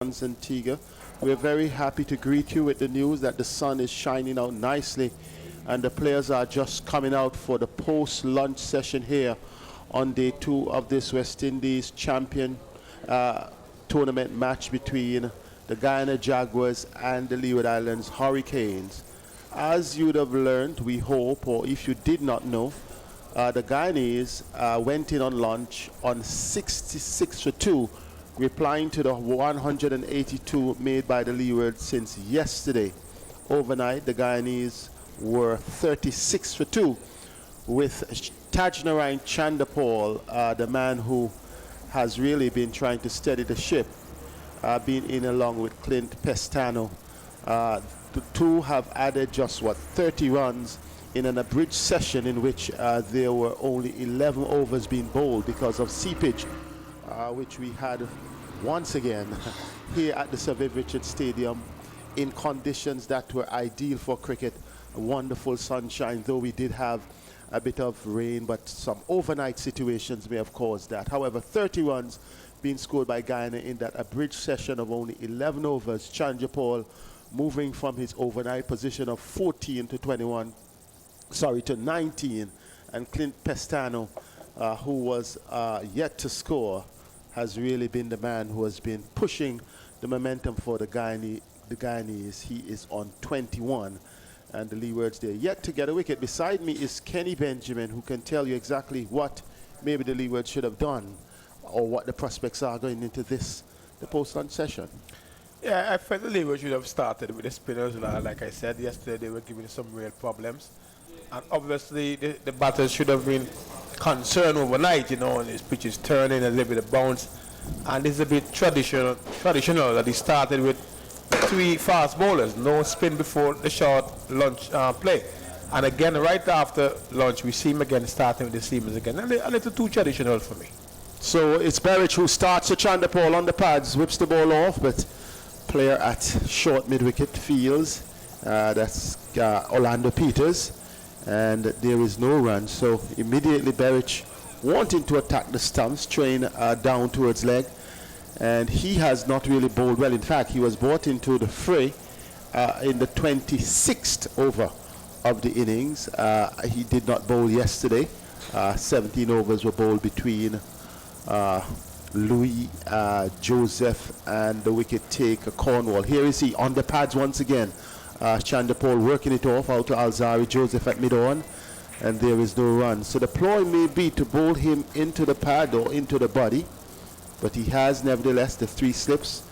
Antigua. We're very happy to greet you with the news that the sun is shining out nicely and the players are just coming out for the post-lunch session here on day 2 of this West Indies champion tournament match between the Guyana Jaguars and the Leeward Islands Hurricanes. As you would have learned, we hope, or if you did not know, the Guyanese went in on lunch on 66-2, replying to the 182 made by the Leeward since yesterday. Overnight, the Guyanese were 36-2, with Tajnarine Chandapal, the man who has really been trying to steady the ship, being in along with Clint Pestano. The two have added just 30 runs in an abridged session in which there were only 11 overs being bowled because of seepage, which we had once again here at the Sir Viv Richards Stadium in conditions that were ideal for cricket. Wonderful sunshine, though we did have a bit of rain, but some overnight situations may have caused that. However, 30 runs being scored by Guyana in that abridged session of only 11 overs. Chandrapal moving from his overnight position of 14 to 19, and Clint Pestano, who was yet to score, has really been the man who has been pushing the momentum for the Guyanese. He is on 21, and the Leewards, they're yet to get a wicket. Beside me is Kenny Benjamin, who can tell you exactly what maybe the Leewards should have done or what the prospects are going into the post-lunch session. Yeah, I felt the Leewards should have started with the spinners. Like I said yesterday, they were giving some real problems. And obviously, the batters should have been concerned overnight, and his pitch is turning, a little bit of bounce. And it's a bit traditional that he started with 3 fast bowlers, no spin before the short lunch play. And again, right after lunch, we see him again starting with the seamers again. A little too traditional for me. So it's Berridge who starts the Chandrapal on the pads, whips the ball off, but player at short mid-wicket fields. That's Orlando Peters. And there is no run, so immediately Berridge wanting to attack the stumps, train down towards leg, and he has not really bowled well. In fact, he was brought into the fray in the 26th over of the innings. He did not bowl yesterday. 17 overs were bowled between Louis Joseph and the wicket taker Cornwall. Here is he on the pads once again. Chandrapal working it off out to Alzari Joseph at mid-on, and there is no run. So the ploy may be to bowl him into the pad or into the body, but he has nevertheless the 3 slips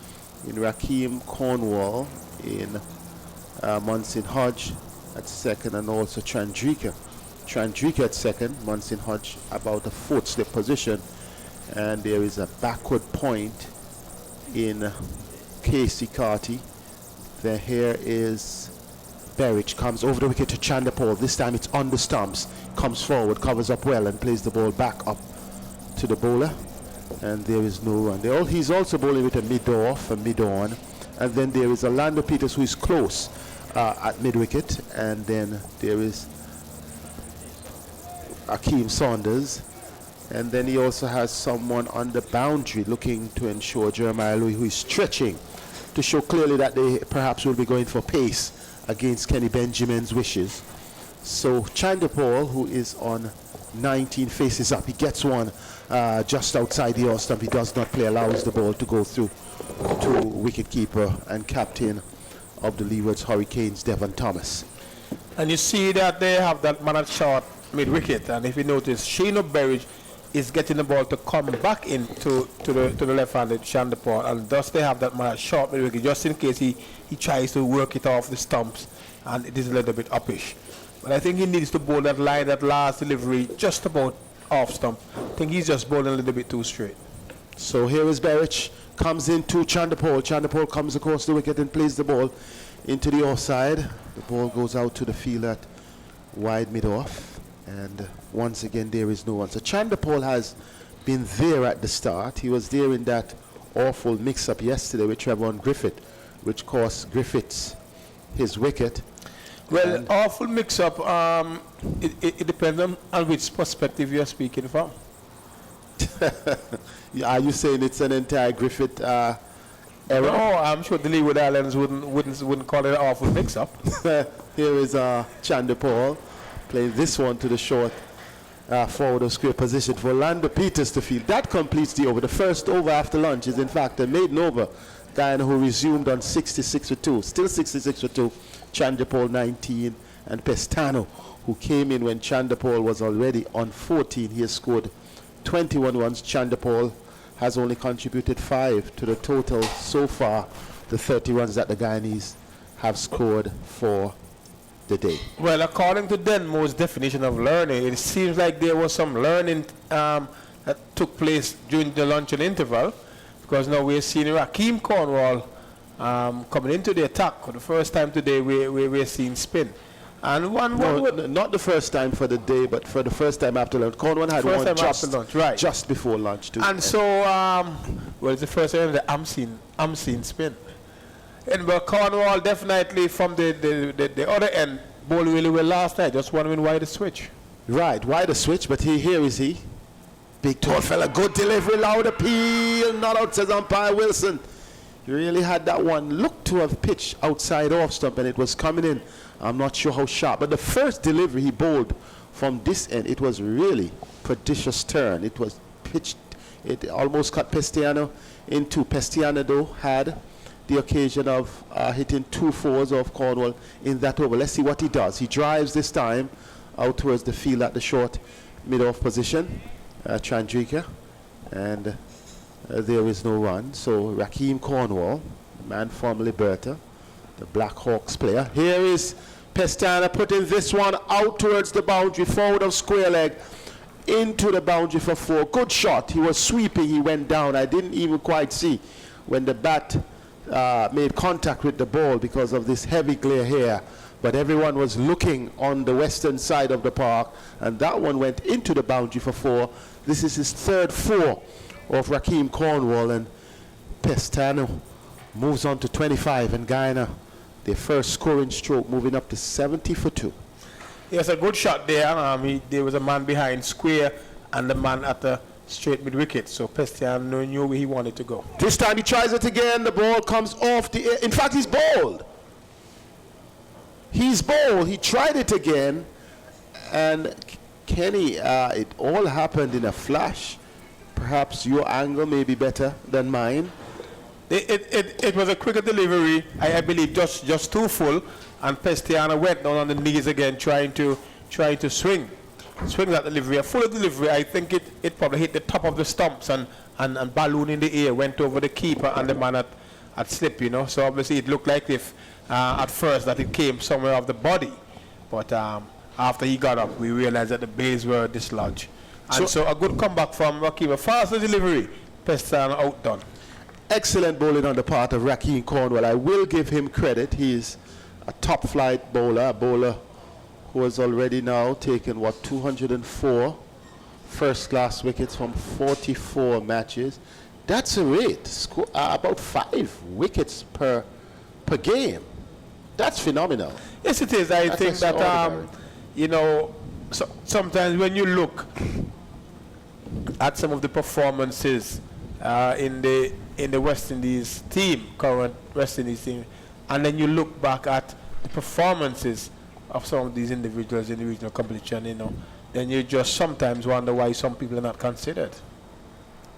in Rakeem Cornwall, in Munsin Hodge at second, and also Chandrika at second, Munsin Hodge about the 4th slip position, and there is a backward point in Casey Carty. Then here is Berridge, comes over the wicket to Chandrapal. This time it's on the stumps, comes forward, covers up well, and plays the ball back up to the bowler. And there is no run. He's also bowling with a mid-off, a mid-on. And then there is Orlando Peters, who is close at mid-wicket. And then there is Akeem Saunders. And then he also has someone on the boundary looking to ensure Jeremiah Louis, who is stretching to show clearly that they perhaps will be going for pace against Kenny Benjamin's wishes. So Chandrapal, who is on 19, faces up. He gets one just outside the off stump. He does not play, allows the ball to go through to wicketkeeper and captain of the Leewards Hurricanes, Devon Thomas. And you see that they have that man at short mid-wicket, and if you notice, Shane Berridge is getting the ball to come back into the left-handed Chandrapal, and thus they have that man at short mid-wicket just in case he tries to work it off the stumps, and it is a little bit uppish. But I think he needs to bowl that line, that last delivery, just about off stump. I think he's just bowling a little bit too straight. So here is Berridge, comes into Chandrapal. Chandrapal comes across the wicket and plays the ball into the offside. The ball goes out to the field at wide mid-off. And once again, there is no one. So Chandrapal has been there at the start. He was there in that awful mix-up yesterday with Trevon Griffith, which cost Griffiths his wicket. Well, awful mix-up. It depends on which perspective you're speaking from. Are you saying it's an entire Griffith error. No, I'm sure the Leeward Islands wouldn't call it an awful mix-up. Here is Chandipal playing this one to the short forward of square position for Orlando Peters to field. That completes the over. The first over after lunch is in fact a maiden over. Guyana who resumed on 66 for 2. Still 66 for 2. Chandipal 19 and Pestano who came in when Chandipal was already on 14. He has scored 21 runs. Chandipal has only contributed 5 to the total so far, the 30 runs that the Guyanese have scored for the day. Well, according to Denmo's definition of learning, it seems like there was some learning that took place during the luncheon interval, because now we're seeing Rakeem Cornwall coming into the attack. For the first time today, we're seeing spin. And not the first time for the day, but for the first time after lunch. Cornwall had one just before lunch too. And so, well, it's the first time that I'm seeing spin. And but Cornwall definitely from the other end bowled really well last night. Just wondering why the switch. Right, why the switch? But here is he. Big tall fella, good delivery, loud appeal, not out, says umpire Wilson. He really had that one. Looked to have pitched outside off stump and it was coming in. I'm not sure how sharp, but the first delivery he bowled from this end, it was really prodigious turn. It was pitched, it almost cut Pestiano in two. Pestiano though had the occasion of hitting 2 fours off Cornwall in that over. Let's see what he does. He drives this time out towards the field at the short mid-off position, Chandrika, and there is no run. So Rakeem Cornwall, man formerly Bertha, the Black Hawks player. Here is Pestana putting this one out towards the boundary, forward of square leg, into the boundary for 4. Good shot. He was sweeping. He went down. I didn't even quite see when the bat made contact with the ball because of this heavy glare here. But everyone was looking on the western side of the park, and that one went into the boundary for 4. This is his 3rd 4 of Rakeem Cornwall, and Pestano moves on to 25, and Guyana, their first scoring stroke, moving up to 70 for 2. Yes, a good shot there. There was a man behind square and the man at the straight mid wicket, so Pestiano knew where he wanted to go. This time he tries it again. The ball comes off the air. In fact, he's bowled. He's bowled. He tried it again, and Kenny, it all happened in a flash. Perhaps your angle may be better than mine. It was a quicker delivery, I believe, just too full, and Pestiano went down on the knees again, trying to swing that delivery. A full delivery, I think it probably hit the top of the stumps and balloon in the air, went over the keeper and the man at slip, you know. So obviously it looked like if at first that it came somewhere off the body, but after he got up, we realized that the bays were dislodged. And so a good comeback from Rakeem. A faster delivery, Pestiano outdone. Excellent bowling on the part of Rakeem Cornwall. I will give him credit. He's a top flight bowler, a bowler who has already now taken 204 first class wickets from 44 matches. That's a rate, about 5 wickets per game. That's phenomenal. Yes, it is. I think that you know, sometimes when you look at some of the performances in the West Indies team, current West Indies team, and then you look back at the performances of some of these individuals in the regional competition, you know, then you just sometimes wonder why some people are not considered.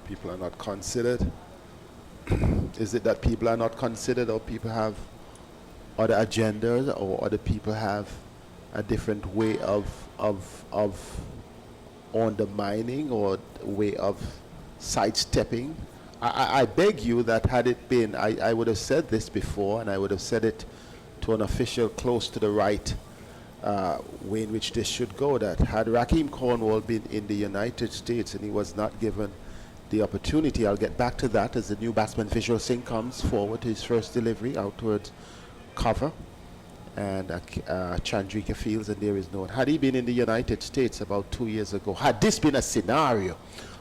People are not considered. Is it that people are not considered, or people have other agendas, or other people have a different way of undermining or way of sidestepping? I beg you that had it been, I would have said this before, and I would have said it to an official close to the right way in which this should go, that had Rakeem Cornwall been in the United States and he was not given the opportunity, I'll get back to that as the new batsman Vishal Singh comes forward to his first delivery out towards cover, and Chandrika fields, and there is no one. Had he been in the United States about 2 years ago, had this been a scenario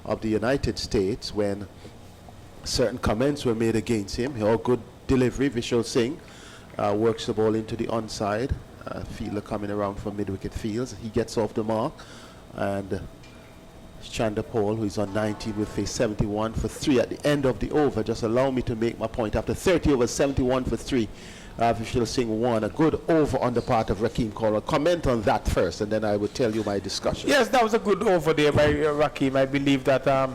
of the United States when certain comments were made against him, good delivery, Vishal Singh works the ball into the onside, fielder coming around from mid-wicket fields, he gets off the mark, and Chandapol, who is on 19, will face 71 for 3 at the end of the over. Just allow me to make my point. After 30 overs, 71 for 3. Vishal Singh won. A good over on the part of Rakeem Cornwall. Comment on that first, and then I will tell you my discussion. Yes, that was a good over there by Rakeem. I believe that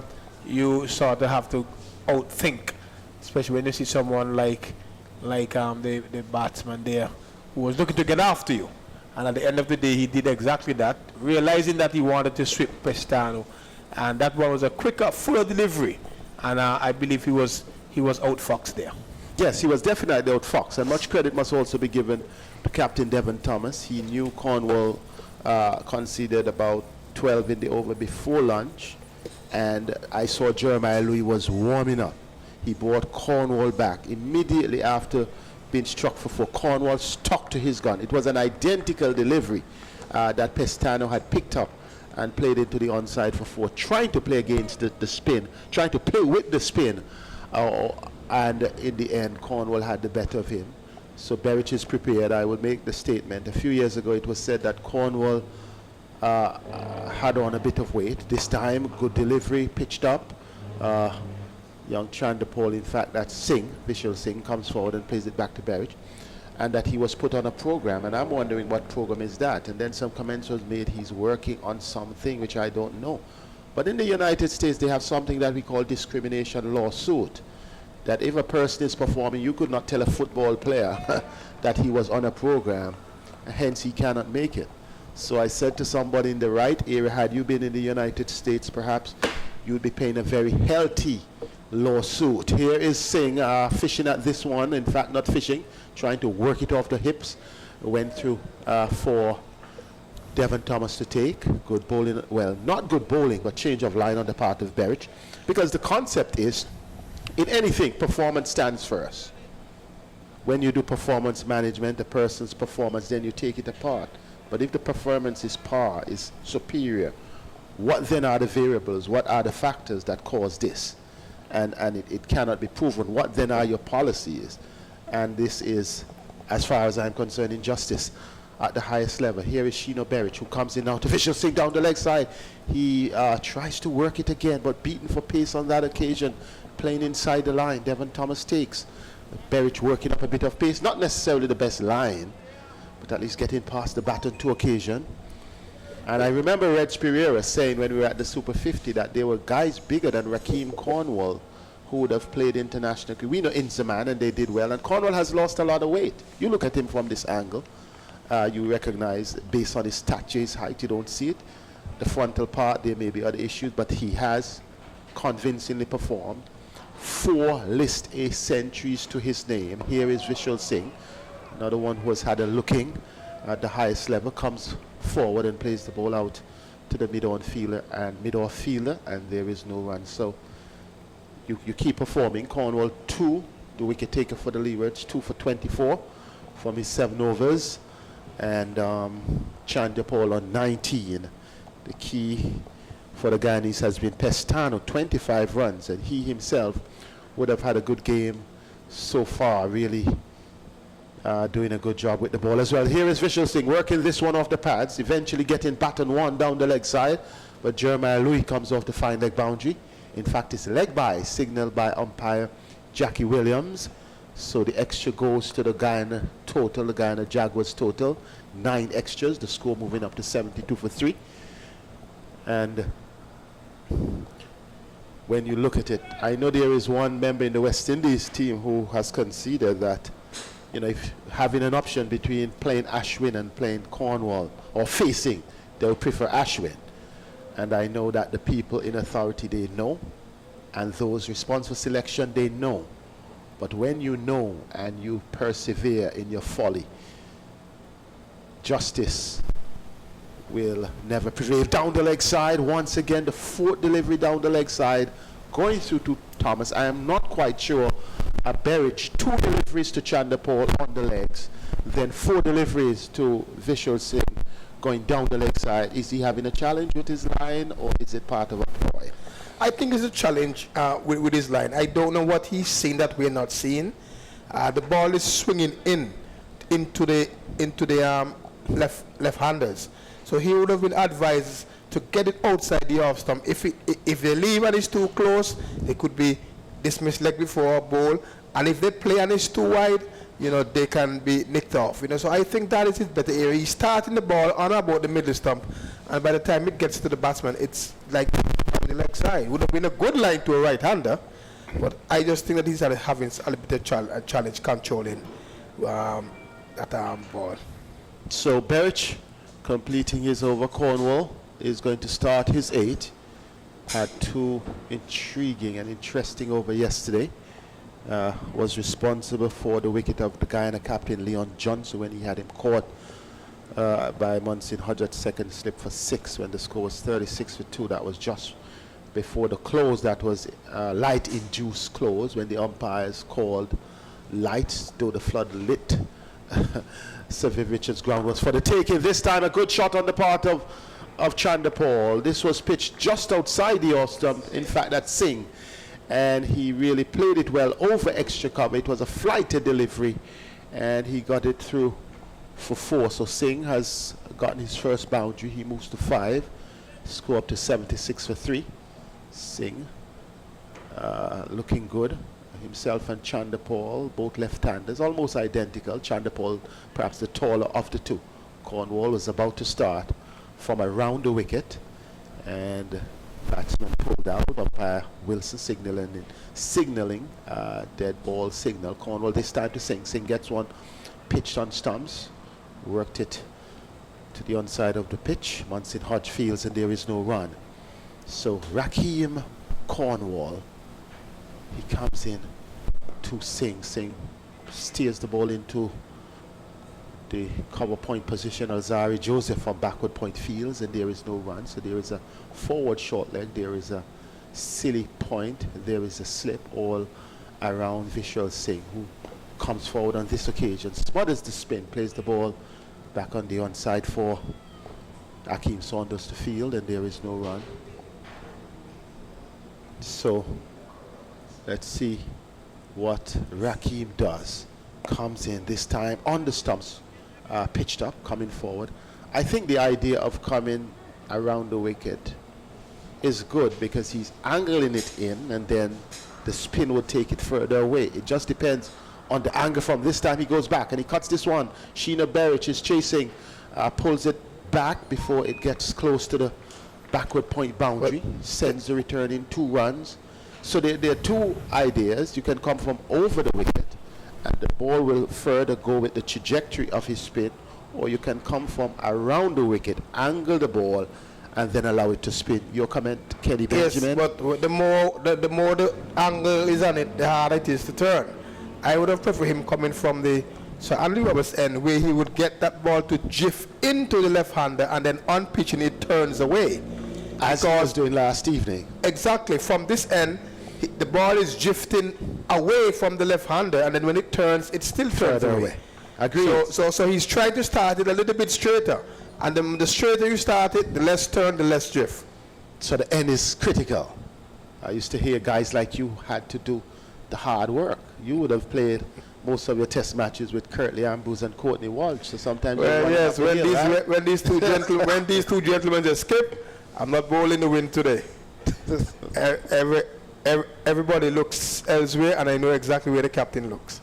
you sort of have to outthink, especially when you see someone like the batsman there who was looking to get after you. And at the end of the day, he did exactly that, realizing that he wanted to sweep Pestano. And that one was a quicker, fuller delivery. And I believe he was outfoxed there. Yes, he was definitely outfoxed. And much credit must also be given to Captain Devon Thomas. He knew Cornwall conceded about 12 in the over before lunch. And I saw Jeremiah Louis was warming up. He brought Cornwall back immediately after being struck for 4. Cornwall stuck to his gun. It was an identical delivery that Pestano had picked up and played into the onside for 4, trying to play against the spin, trying to play with the spin. And in the end, Cornwall had the better of him. So Berwick is prepared. I will make the statement. A few years ago, it was said that Cornwall had on a bit of weight. This time, good delivery, pitched up. Young Chandapol, in fact, that Vishal Singh, comes forward and plays it back to Berwick. And that he was put on a program. And I'm wondering what program is that. And then some comments was made he's working on something which I don't know. But in the United States, they have something that we call discrimination lawsuit. That if a person is performing, you could not tell a football player that he was on a program, hence he cannot make it. So I said to somebody in the right area, had you been in the United States, perhaps you'd be paying a very healthy lawsuit. Here is Singh fishing at this one, in fact not fishing, trying to work it off the hips. Went through for Devon Thomas to take. Good bowling, well, not good bowling, but change of line on the part of Berwick. Because the concept is, in anything, performance stands first. When you do performance management, the person's performance, then you take it apart. But if the performance is superior, what then are the variables? What are the factors that cause this? And it cannot be proven. What then are your policies? And this is, as far as I'm concerned, injustice at the highest level. Here is Sheeno Berwick, who comes in now to Vishal Singh down the leg side. He tries to work it again, but beaten for pace on that occasion. Playing inside the line, Devon Thomas takes. Berwick working up a bit of pace, not necessarily the best line, but at least getting past the bat on 2 occasions. And I remember Reg Pereira saying when we were at the Super 50 that there were guys bigger than Rakeem Cornwall who would have played internationally. We know Inzaman, and they did well. And Cornwall has lost a lot of weight. You look at him from this angle, you recognize, based on his stature, his height, you don't see it. The frontal part, there may be other issues, but he has convincingly performed. 4 list A centuries to his name. Here is Vishal Singh, another one who has had a looking at the highest level, comes forward and plays the ball out to the mid-on fielder, and there is no run. So you keep performing. Cornwall 2, the wicket taker for the Leewards, 2 for 24 from his 7 overs, and Chandapol on 19. The key for the Guyanese has been Pestano, 25 runs, and he himself would have had a good game so far, really doing a good job with the ball as well. Here is Vishal Singh working this one off the pads, eventually getting baton 1 down the leg side, but Jeremiah Louis comes off the fine leg boundary. In fact, it's leg by, signaled by umpire Jackie Williams. So the extra goes to the Guyana total, the Guyana Jaguars total, 9 extras, the score moving up to 72 for 3. And when you look at it, I know there is one member in the West Indies team who has considered that, you know, if having an option between playing Ashwin and playing Cornwall, or facing, they would prefer Ashwin. And I know that the people in authority, they know, and those responsible for selection, they know. But when you know and you persevere in your folly, justice will never prevail. Down the leg side, once again, the 4th delivery down the leg side, going through to Thomas. I am not quite sure. Berwick, 2 deliveries to Chandapol on the legs, then 4 deliveries to Vishal Singh going down the leg side. Is he having a challenge with his line, or is it part of a ploy? I think it's a challenge with his line. I don't know what he's seeing that we're not seeing. The ball is swinging into the left-handers. So he would have been advised to get it outside the off stump. If they leave and it's too close, they could be dismissed leg before a ball. And if they play and it's too wide, you know, they can be nicked off. You know, so I think that is his better area. He's starting the ball on about the middle stump, and by the time it gets to the batsman, it's like on the leg side. Would have been a good line to a right-hander, but I just think that he's having a little bit of challenge controlling that ball. So Berich, completing his over, Cornwall is going to start his 8. Had 2 intriguing and interesting over yesterday. Was responsible for the wicket of the Guyana captain Leon Johnson when he had him caught by Munsin Hodgett's second slip for 6 when the score was 36 for 2. That was just before the close. That was light induced close when the umpires called lights, though the flood lit. Sir Viv Richards' ground was for the taking. This time a good shot on the part of Chandapal. This was pitched just outside the off stump. In fact, that's Singh. And he really played it well over extra cover. It was a flighted delivery, and he got it through for 4. So Singh has gotten his first boundary. He moves to 5. Score up to 76 for 3. Singh looking good. Himself and Chandapal, both left-handers, almost identical. Chandapal perhaps the taller of the 2. Cornwall was about to start from around the wicket, and batsman pulled out. Umpire Wilson signaling dead ball signal. Cornwall this time to Singh. Singh gets one pitched on stumps, worked it to the onside of the pitch. Munsin Hodge fields, and there is no run. So Rakeem Cornwall, he comes in to Singh. Singh steers the ball into the cover point position. Alzari Joseph from backward point fields, and there is no run. So there is a forward short leg, there is a silly point, there is a slip all around Vishal Singh, who comes forward on this occasion, smothers the spin, plays the ball back on the onside for Akeem Saunders to field, and there is no run. So let's see what Rakeem does. Comes in this time on the stumps, pitched up, coming forward. I think the idea of coming around the wicket is good because he's angling it in, and then the spin would take it further away. It just depends on the angle from. This time he goes back and he cuts this one. Sheena Berich is chasing, pulls it back before it gets close to the backward point boundary, sends the return in 2 runs. So there are 2 ideas. You can come from over the wicket, and the ball will further go with the trajectory of his spin, or you can come from around the wicket, angle the ball, and then allow it to spin. Your comment, Kenny Benjamin? Yes, but the more the angle is on it, the harder it is to turn. I would have preferred him coming from the Sir Andy Roberts end, where he would get that ball to jiff into the left-hander, and then on pitching it turns away. As he was doing last evening. Exactly. From this end, the ball is drifting away from the left-hander, and then when it turns, it still turns away. Agreed. So he's trying to start it a little bit straighter, and the straighter you start it, the less turn, the less drift. So the end is critical. I used to hear guys like you had to do the hard work. You would have played most of your test matches with Curtly Ambrose and Courtney Walsh. So sometimes yes, when these two gentlemen just skip, I'm not bowling the wind today. Everybody looks elsewhere, and I know exactly where the captain looks.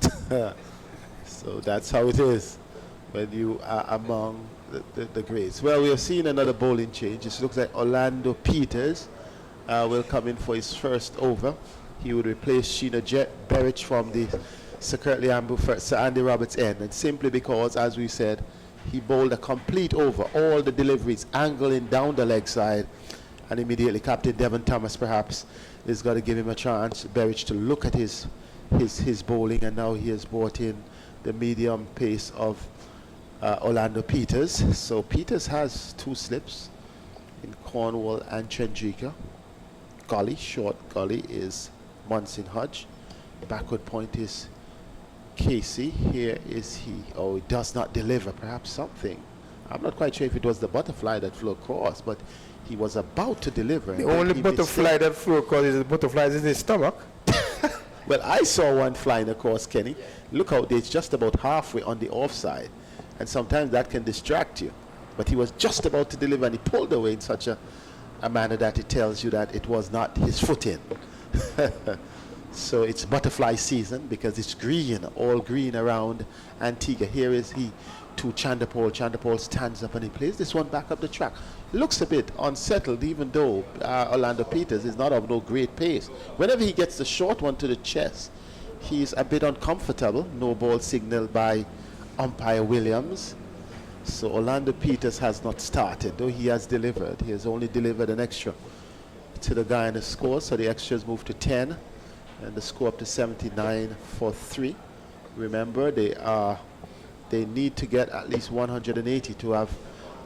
So that's how it is when you are among the greats. Well, we have seen another bowling change. It looks like Orlando Peters will come in for his first over. He would replace Sheena Berich from the Sir Curtly Ambrose, Sir Andy Roberts end, and simply because, as we said, he bowled a complete over, all the deliveries angling down the leg side, and immediately Captain Devon Thomas perhaps is going to give him a chance, Berich, to look at his bowling, and now he has brought in the medium pace of Orlando Peters. So Peters has 2 slips in Cornwall and Chandrika. Gully, short gully, is Munsin Hodge. Backward point is Casey. Here is he. Oh, he does not deliver. Perhaps something. I'm not quite sure if it was the butterfly that flew across, but he was about to deliver. The only butterfly that flew across is the butterflies in his stomach. Well, I saw one flying across, Kenny. Look out there, it's just about halfway on the offside. And sometimes that can distract you. But he was just about to deliver, and he pulled away in such a manner that it tells you that it was not his foot in. So it's butterfly season because it's green, all green around Antigua. Here is he to Chandapol. Chandapol stands up and he plays this one back up the track. Looks a bit unsettled, even though Orlando Peters is not of no great pace. Whenever he gets the short one to the chest, he's a bit uncomfortable. No ball signaled by umpire Williams. So Orlando Peters has not started, though he has delivered. He has only delivered an extra to the guy in the score, so the extras move to 10 and the score up to 79 for 3. Remember, they need to get at least 180 to have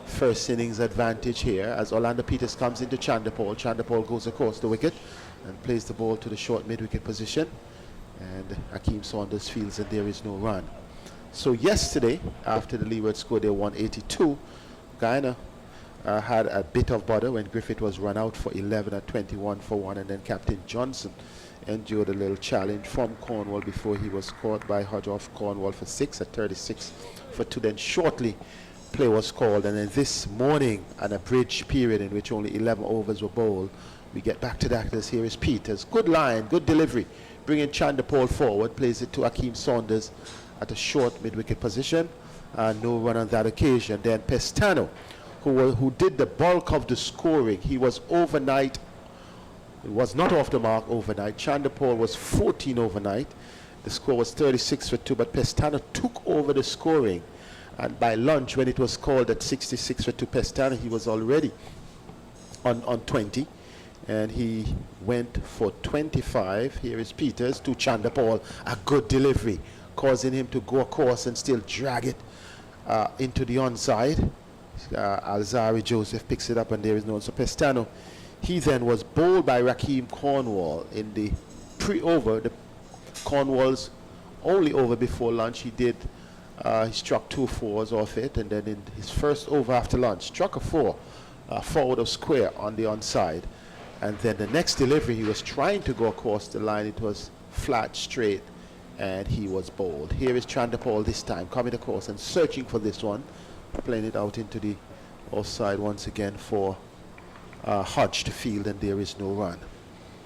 first innings advantage here as Orlando Peters comes into Chandapol. Chandapol goes across the wicket and plays the ball to the short mid-wicket position, and Hakeem Saunders fields and there is no run. So yesterday, after the leeward score, they won 82. Guyana had a bit of bother when Griffith was run out for 11 at 21 for 1, and then Captain Johnson endured a little challenge from Cornwall before he was caught by Hodge off Cornwall for 6 at 36 for 2. Then shortly, play was called, and then this morning, an abridged period in which only 11 overs were bowled. We get back to that. Here is Peters. Good line, good delivery. Bringing Chandapol forward, plays it to Hakeem Saunders at a short mid-wicket position. No run on that occasion. Then Pestano, who did the bulk of the scoring. He was overnight. It was not off the mark overnight. Chandapol was 14 overnight. The score was 36 for 2, but Pestano took over the scoring. And by lunch, when it was called at 66 for 2, Pestano, he was already on 20. And he went for 25. Here is Peters to Chandapol. A good delivery, causing him to go across and still drag it into the onside. Alzari Joseph picks it up, and there is no one. So Pestano, he then was bowled by Rakeem Cornwall in the pre-over. The Cornwall's only over before lunch. He struck 2 fours off it, and then in his first over after lunch, struck a 4 forward of square on the onside. And then the next delivery, he was trying to go across the line. It was flat, straight, and he was bowled. Here is Chandapol this time, coming across and searching for this one, playing it out into the offside once again for Hodge to field, and there is no run.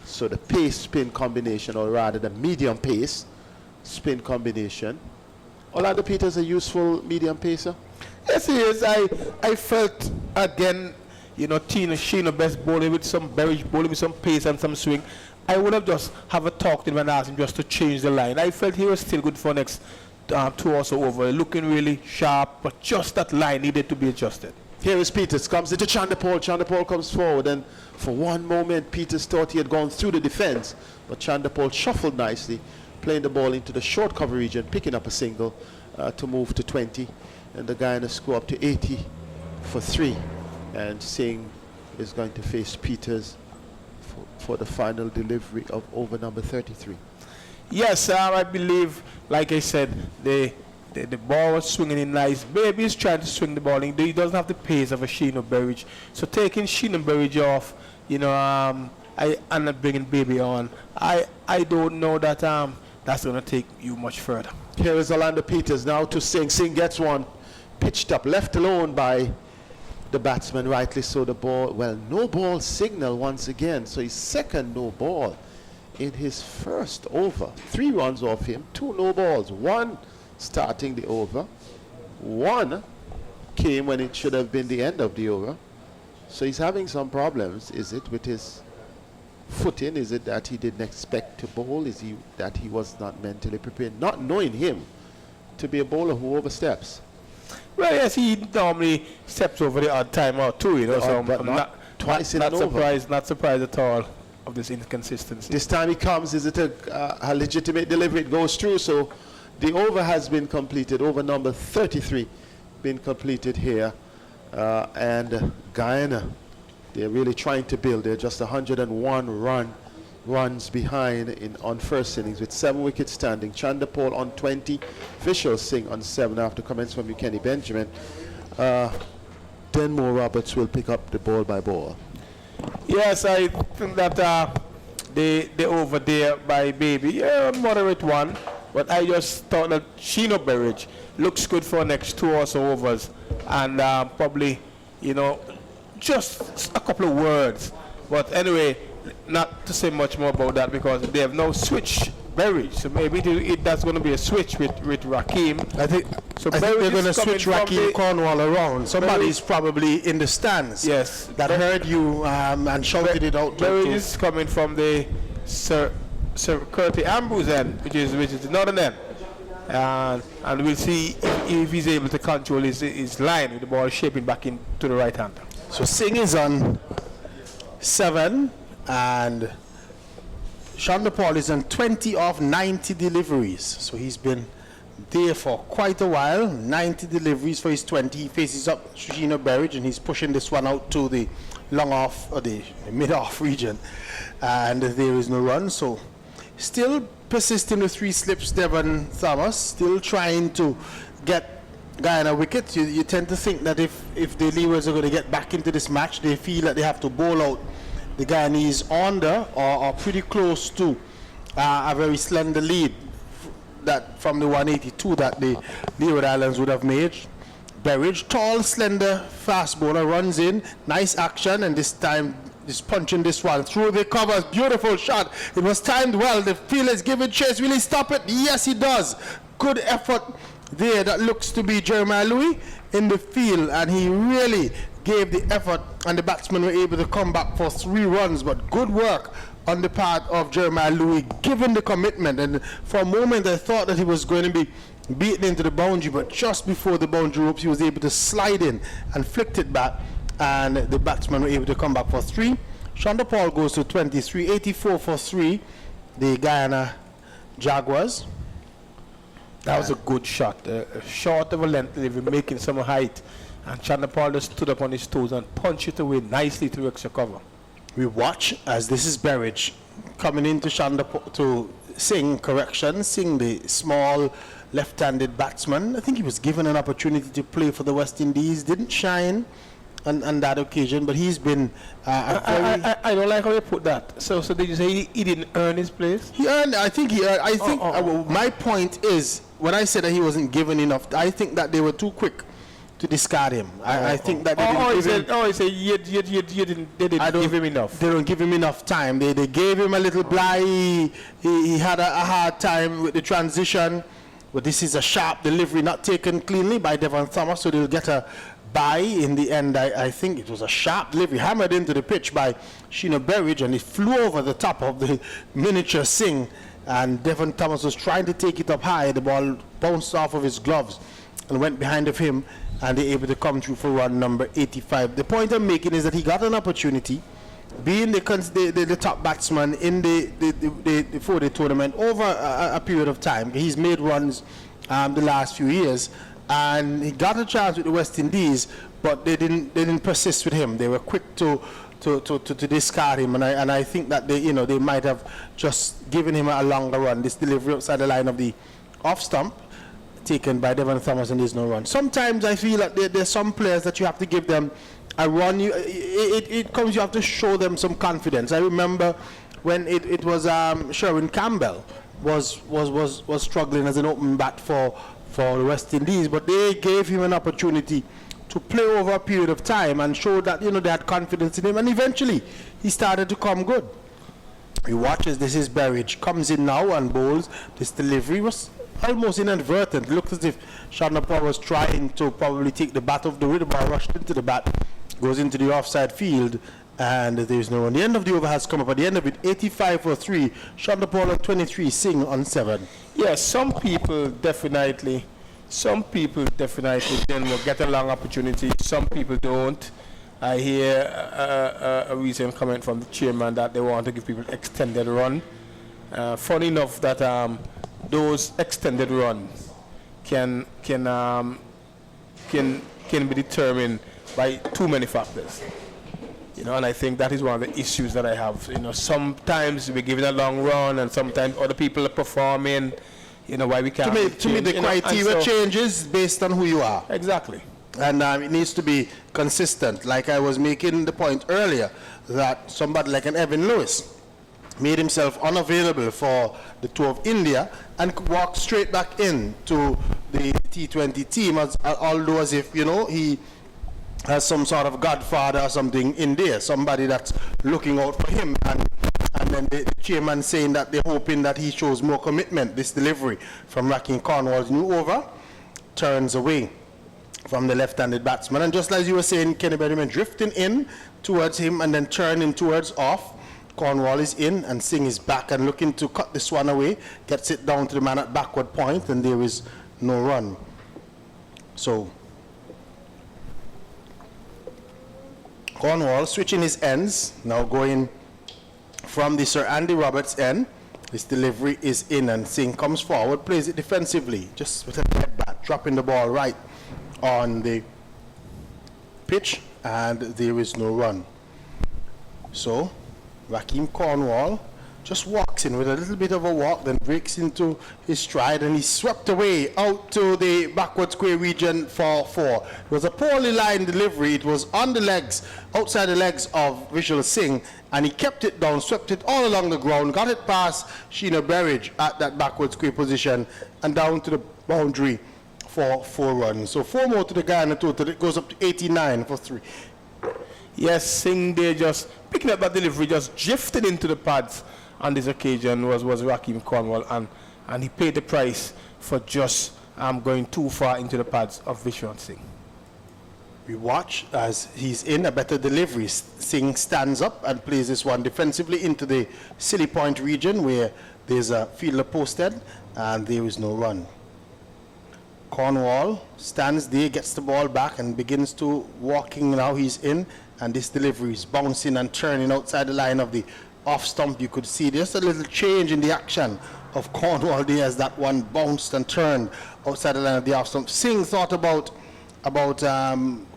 So the pace-spin combination, or rather the medium pace spin combination. Orlando Peters a useful medium pacer? Yes, he is. I felt again, Sheena best bowling with some Berridge bowling with some pace and some swing. I would have just have a talk to him and asked him just to change the line. I felt he was still good for next 2 or so over, looking really sharp, but just that line needed to be adjusted. Here is Peters, comes into Chandapol. Chandapol comes forward, and for one moment Peters thought he had gone through the defense, but Chandapol shuffled nicely, playing the ball into the short cover region, picking up a single to move to 20, and the guy in the score up to 80 for 3. And Singh is going to face Peters for the final delivery of over number 33. Yes, I believe, like I said, the ball was swinging in nice. Baby is trying to swing the ball in. He doesn't have the pace of a Sheena Berridge. So taking Sheena Berridge off, and not bringing Baby on, I don't know that that's going to take you much further. Here is Orlando Peters now to Singh. Singh gets one pitched up, left alone by the batsman, rightly so. The ball, no ball signal once again. So his second no ball in his first over. 3 runs off him, 2 no balls. 1 starting the over. 1 came when it should have been the end of the over. So he's having some problems. Is it with his footing? Is it that he didn't expect to bowl? Is he that he was not mentally prepared? Not knowing him to be a bowler who oversteps. Well, yes, he normally steps over the odd time or two, so but not twice in an over. Not surprised at all of this inconsistency. This time he comes, is it a legitimate delivery? It goes through, so the over has been completed. Over number 33 been completed here. And Guyana, they're really trying to build. They're just 101 runs behind on first innings with 7 wickets standing. Chandapol on 20, Vishal Singh on 7 after comments from Kenny Benjamin. Denmore Roberts will pick up the ball by ball. Yes, I think that the over there by Baby, moderate one. But I just thought that Sheena Berridge looks good for next 2 or so overs, and probably, just a couple of words. But anyway, not to say much more about that because they have now switched Berridge, so maybe that's going to be a switch with Raheem. I think they're going to switch Raheem Cornwall around. Somebody's probably in the stands. Yes, that heard you and shouted it out. Berridge is coming from the Sir Curtis Ambrose end, which is the northern end, and we'll see if he's able to control his line with the ball shaping back into the right hand. So Singh is on 7 and Chandra Paul is on 20 of 90 deliveries. So he's been there for quite a while. 90 deliveries for his 20. He faces up Sheena Berridge and he's pushing this one out to the long off or the mid off region. And there is no run. So still persisting with 3 slips, Devon Thomas. Still trying to get Guyana wickets. You tend to think that if the Leewards are going to get back into this match, they feel that they have to bowl out the Guyanese under or pretty close to a very slender lead that from the 182 that the Leeward Islands would have made. Berridge, tall, slender, fast bowler, runs in, nice action, and this time is punching this one through the covers. Beautiful shot. It was timed well. The fielder is giving chase. Will he stop it? Yes, he does. Good effort there. That looks to be Jeremiah Louis in the field, and he really gave the effort, and the batsmen were able to come back for 3 runs. But good work on the part of Jeremiah Louis, given the commitment. And for a moment, I thought that he was going to be beaten into the boundary, but just before the boundary ropes, he was able to slide in and flicked it back, and the batsmen were able to come back for 3. Chandra Paul goes to 23, 84 for 3, the Guyana Jaguars. That was a good shot, short of a length delivery, making some height, and Chandra Paul just stood up on his toes and punched it away nicely to extra cover. We watch as this is Berridge coming into to Singh, Singh, the small left-handed batsman. I think he was given an opportunity to play for the West Indies, didn't shine on that occasion, but he's been I don't like how you put that. So did you say he didn't earn his place? He earned. I think he earned. I think my point is, when I said that he wasn't given enough, I think that they were too quick to discard him. I think that they didn't they didn't give him enough. They don't give him enough time. They gave him a little bligh. He had a hard time with the transition. But this is a sharp delivery, not taken cleanly by Devon Thomas, so they'll get a bye in the end. I think it was a sharp delivery, hammered into the pitch by Sheena Berridge, and it flew over the top of the miniature Singh, and Devon Thomas was trying to take it up high. The ball bounced off of his gloves and went behind of him, and they're able to come through for run number 85. The point I'm making is that he got an opportunity, being the top batsman in the 4-day tournament over a period of time. He's made runs the last few years, and he got a chance with the West Indies, but they didn't persist with him. They were quick to discard him, and I think that they might have just given him a longer run. This delivery outside the line of the off stump, taken by Devon Thomas, and there's no run. Sometimes I feel that there's some players that you have to give them a run. You have to show them some confidence. I remember when it was Sherwin Campbell was struggling as an open bat for the West Indies, but they gave him an opportunity to play over a period of time and show that they had confidence in him, and eventually he started to come good. You watch as this is Berridge comes in now and bowls. This delivery was almost inadvertent. It looked as if Chandra Paul was trying to probably take the bat off the rhythm, ball rushed into the bat, goes into the offside field, and there's no run. The end of the over has come up. At the end of it, 85 for 3. Chandra Paul on 23, Singh on 7. Yes, some people definitely then will get a long opportunity. Some people don't. I hear a recent comment from the chairman that they want to give people extended run. Funny enough that those extended runs can be determined by too many factors. And I think that is one of the issues that I have. Sometimes we're giving a long run, and sometimes other people are performing. Why we can't. To me, the criteria changes based on who you are. Exactly. And it needs to be consistent. Like I was making the point earlier, that somebody like an Evan Lewis, made himself unavailable for the tour of India and walked straight back in to the T20 team, although as if, you know, he has some sort of godfather or something in there, somebody that's looking out for him. And then the chairman saying that they're hoping that he shows more commitment. This delivery from Raheem Cornwall's new over turns away from the left-handed batsman. And just as you were saying, Kenny Berryman drifting in towards him and then turning towards off. Cornwall is in and Singh is back and looking to cut this one away. Gets it down to the man at backward point and there is no run. So Cornwall switching his ends, now going from the Sir Andy Roberts end. This delivery is in and Singh comes forward, plays it defensively, just with a dead bat, dropping the ball right on the pitch, and there is no run. So Raheem Cornwall just walks in with a little bit of a walk, then breaks into his stride, and he's swept away out to the backward square region for 4. It was a poorly lined delivery. It was on the legs, outside the legs of Vishal Singh, and he kept it down, swept it all along the ground, got it past Sheena Berridge at that backward square position, and down to the boundary for 4 runs. So 4 more to the Guyana total. It goes up to 89 for 3. Yes, Singh there just picking up that delivery, just drifted into the pads on this occasion was Raheem Cornwall, and he paid the price for just going too far into the pads of Vishwant Singh. We watch as he's in a better delivery. Singh stands up and plays this one defensively into the Silly Point region where there's a fielder posted and there is no run. Cornwall stands there, gets the ball back and begins to walking now. He's in and this delivery is bouncing and turning outside the line of the off stump. You could see just a little change in the action of Cornwall there as that one bounced and turned outside the line of the off stump. Singh thought about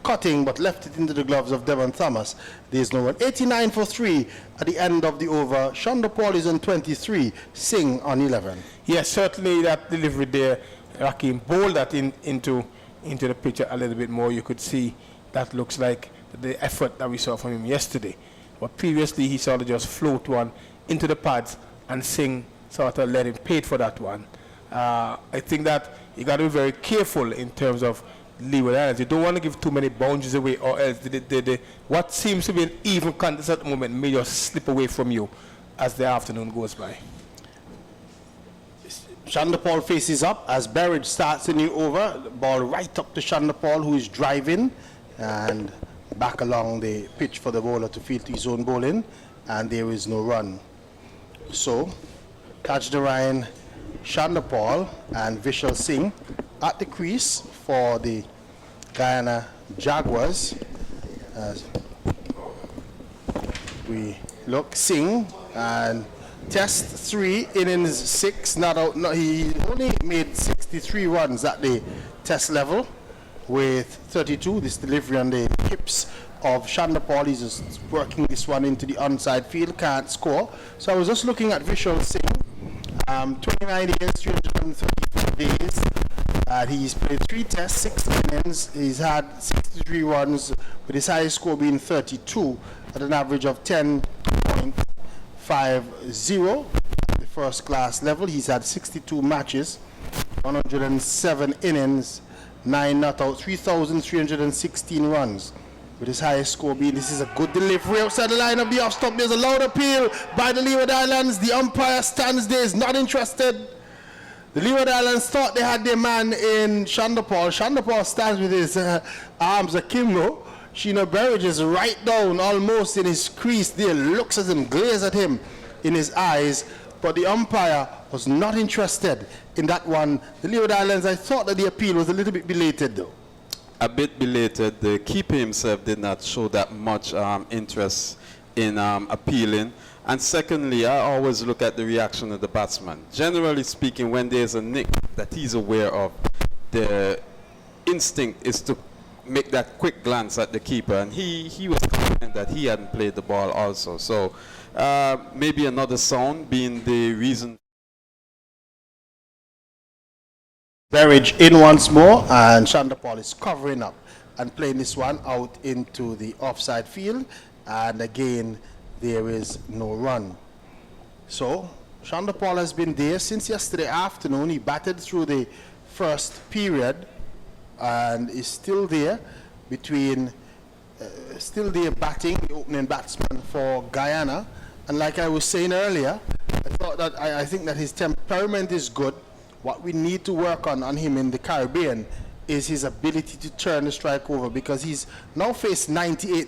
cutting but left it into the gloves of Devon Thomas. There's no run. 89 for 3 at the end of the over. Chandapal is on 23, Singh on 11. Yes, certainly that delivery there, Raheem bowled that into the picture a little bit more. You could see that looks like the effort that we saw from him yesterday. But previously he sort of just float one into the pads and Singh sort of let him pay for that one. I think that you got to be very careful in terms of leeward islands. You don't want to give too many boundaries away, or else what seems to be an even contest at the moment may just slip away from you as the afternoon goes by. Chandapal faces up as Berridge starts a new over. The ball right up to Chandapal, who is driving and back along the pitch for the bowler to field his own bowling, and there is no run. So Tajdarine Chandapal and Vishal Singh at the crease for the Guyana Jaguars. As we look, Singh and Test 3, innings 6, not out. No, he only made 63 runs at the Test level with 32. This delivery on the hips of Chandapal. He's just working this one into the onside field, can't score. So I was just looking at Vishal Singh. 29 years, 334 days. He's played 3 tests, 6 innings. He's had 63 runs, with his highest score being 32 at an average of 10.50. The first class level. He's had 62 matches, 107 innings, 9 not out, 3,316 runs. With his highest score being, this is a good delivery outside the line of the off stump. There's a loud appeal by the Leeward Islands. The umpire stands there, is not interested. The Leeward Islands thought they had their man in Chandapal. Chandapal stands with his arms akimbo. Sheena Berridge is right down, almost in his crease there, looks at him, glares at him in his eyes. But the umpire was not interested in that one. The Leeward Islands, I thought that the appeal was a little bit belated though. A bit belated. The keeper himself did not show that much interest in appealing. And secondly, I always look at the reaction of the batsman. Generally speaking, when there's a nick that he's aware of, the instinct is to make that quick glance at the keeper. And he was confident that he hadn't played the ball also. So maybe another sound being the reason. Berridge in once more, and Chandapal is covering up and playing this one out into the offside field, and again there is no run. So, Shonda Paul has been there since yesterday afternoon. He batted through the first period and is still there still there batting, the opening batsman for Guyana. And like I was saying earlier, I think that his temperament is good. What we need to work on him in the Caribbean is his ability to turn the strike over, because he's now faced 98